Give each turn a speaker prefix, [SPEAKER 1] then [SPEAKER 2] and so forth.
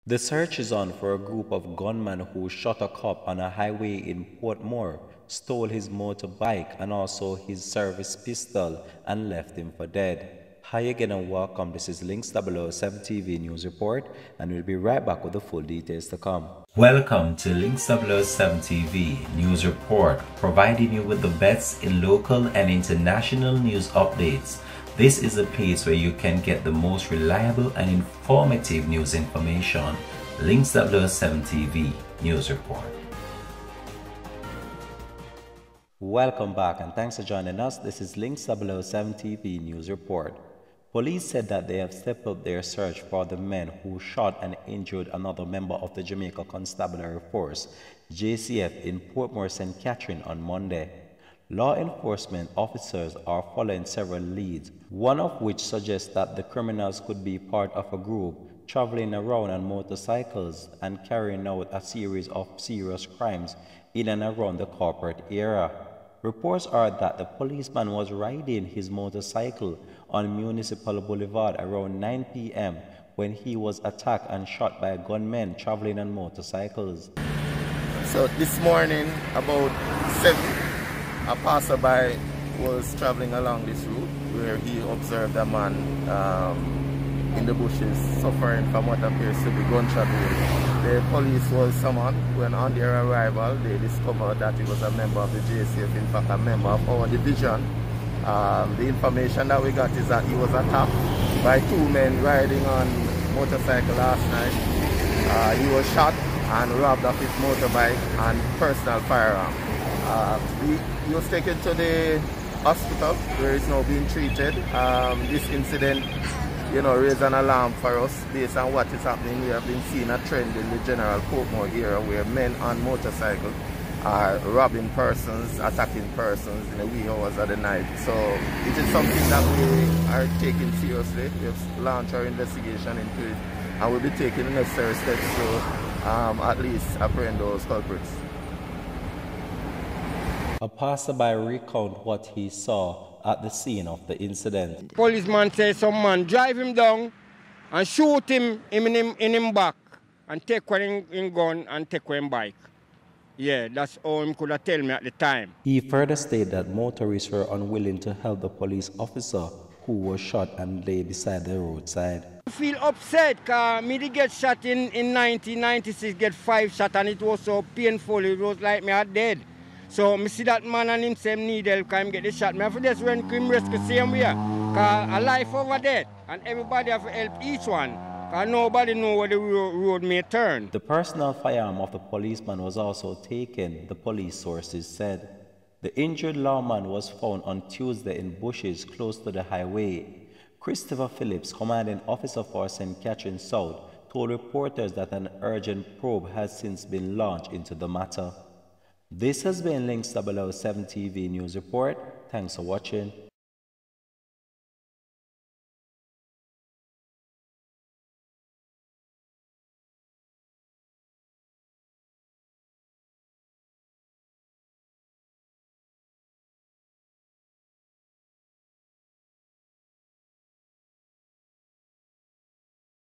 [SPEAKER 1] The search is on for a group of gunmen who shot a cop on a highway in Portmore, stole his motorbike and also his service pistol and left him for dead. Hi again and welcome. This is Links 007 TV News Report, and we'll be right back with the full details to come. Welcome to Links 007 TV News Report, providing you with the best in local and international news updates. This is a place where you can get the most reliable and informative news information. Links 007 TV News Report. Welcome back and thanks for joining us. This is Links 007 TV News Report. Police said that they have stepped up their search for the men who shot and injured another member of the Jamaica Constabulary Force, JCF, in Portmore, St. Catherine on Monday. Law enforcement officers are following several leads, one of which suggests that the criminals could be part of a group traveling around on motorcycles and carrying out a series of serious crimes in and around the corporate area. Reports are that the policeman was riding his motorcycle on Municipal Boulevard around 9 p.m. when he was attacked and shot by gunmen traveling on motorcycles.
[SPEAKER 2] So this morning about 7, a passerby was traveling along this route where he observed a man in the bushes suffering from what appears to be gunshot wound. The police was summoned. When on their arrival, they discovered that he was a member of the JCF, in fact a member of our division. The information that we got is that he was attacked by 2 men riding on motorcycle last night. He was shot and robbed of his motorbike and personal firearm. He was taken to the hospital where he's now being treated. This incident, raised an alarm for us based on what is happening. We have been seeing a trend in the general Portmore area where men on motorcycles are robbing persons, attacking persons in the wee hours of the night. So it is something that we are taking seriously. We have launched our investigation into it and we'll be taking the necessary steps to at least apprehend those culprits.
[SPEAKER 1] A passerby recount what he saw at the scene of the incident.
[SPEAKER 3] Policeman says some man drive him down and shoot him in him back and take one in gun and take one bike. Yeah, that's all he could have told me at the time.
[SPEAKER 1] He further stated that motorists were unwilling to help the police officer who was shot and lay beside the roadside.
[SPEAKER 3] I feel upset because me did get shot in 1996, get 5 shots, and it was so painful. It was like me had dead. So me see that man and him same need help because him get the shot. Me have to just run him rescue same way. Because a life over dead and everybody have to help each one. Because nobody know where the road may turn.
[SPEAKER 1] The personal firearm of the policeman was also taken, the police sources said. The injured lawman was found on Tuesday in bushes close to the highway. Christopher Phillips, commanding officer for St. Catherine South, told reporters that an urgent probe has since been launched into the matter. This has been Links 007 TV News Report. Thanks for watching.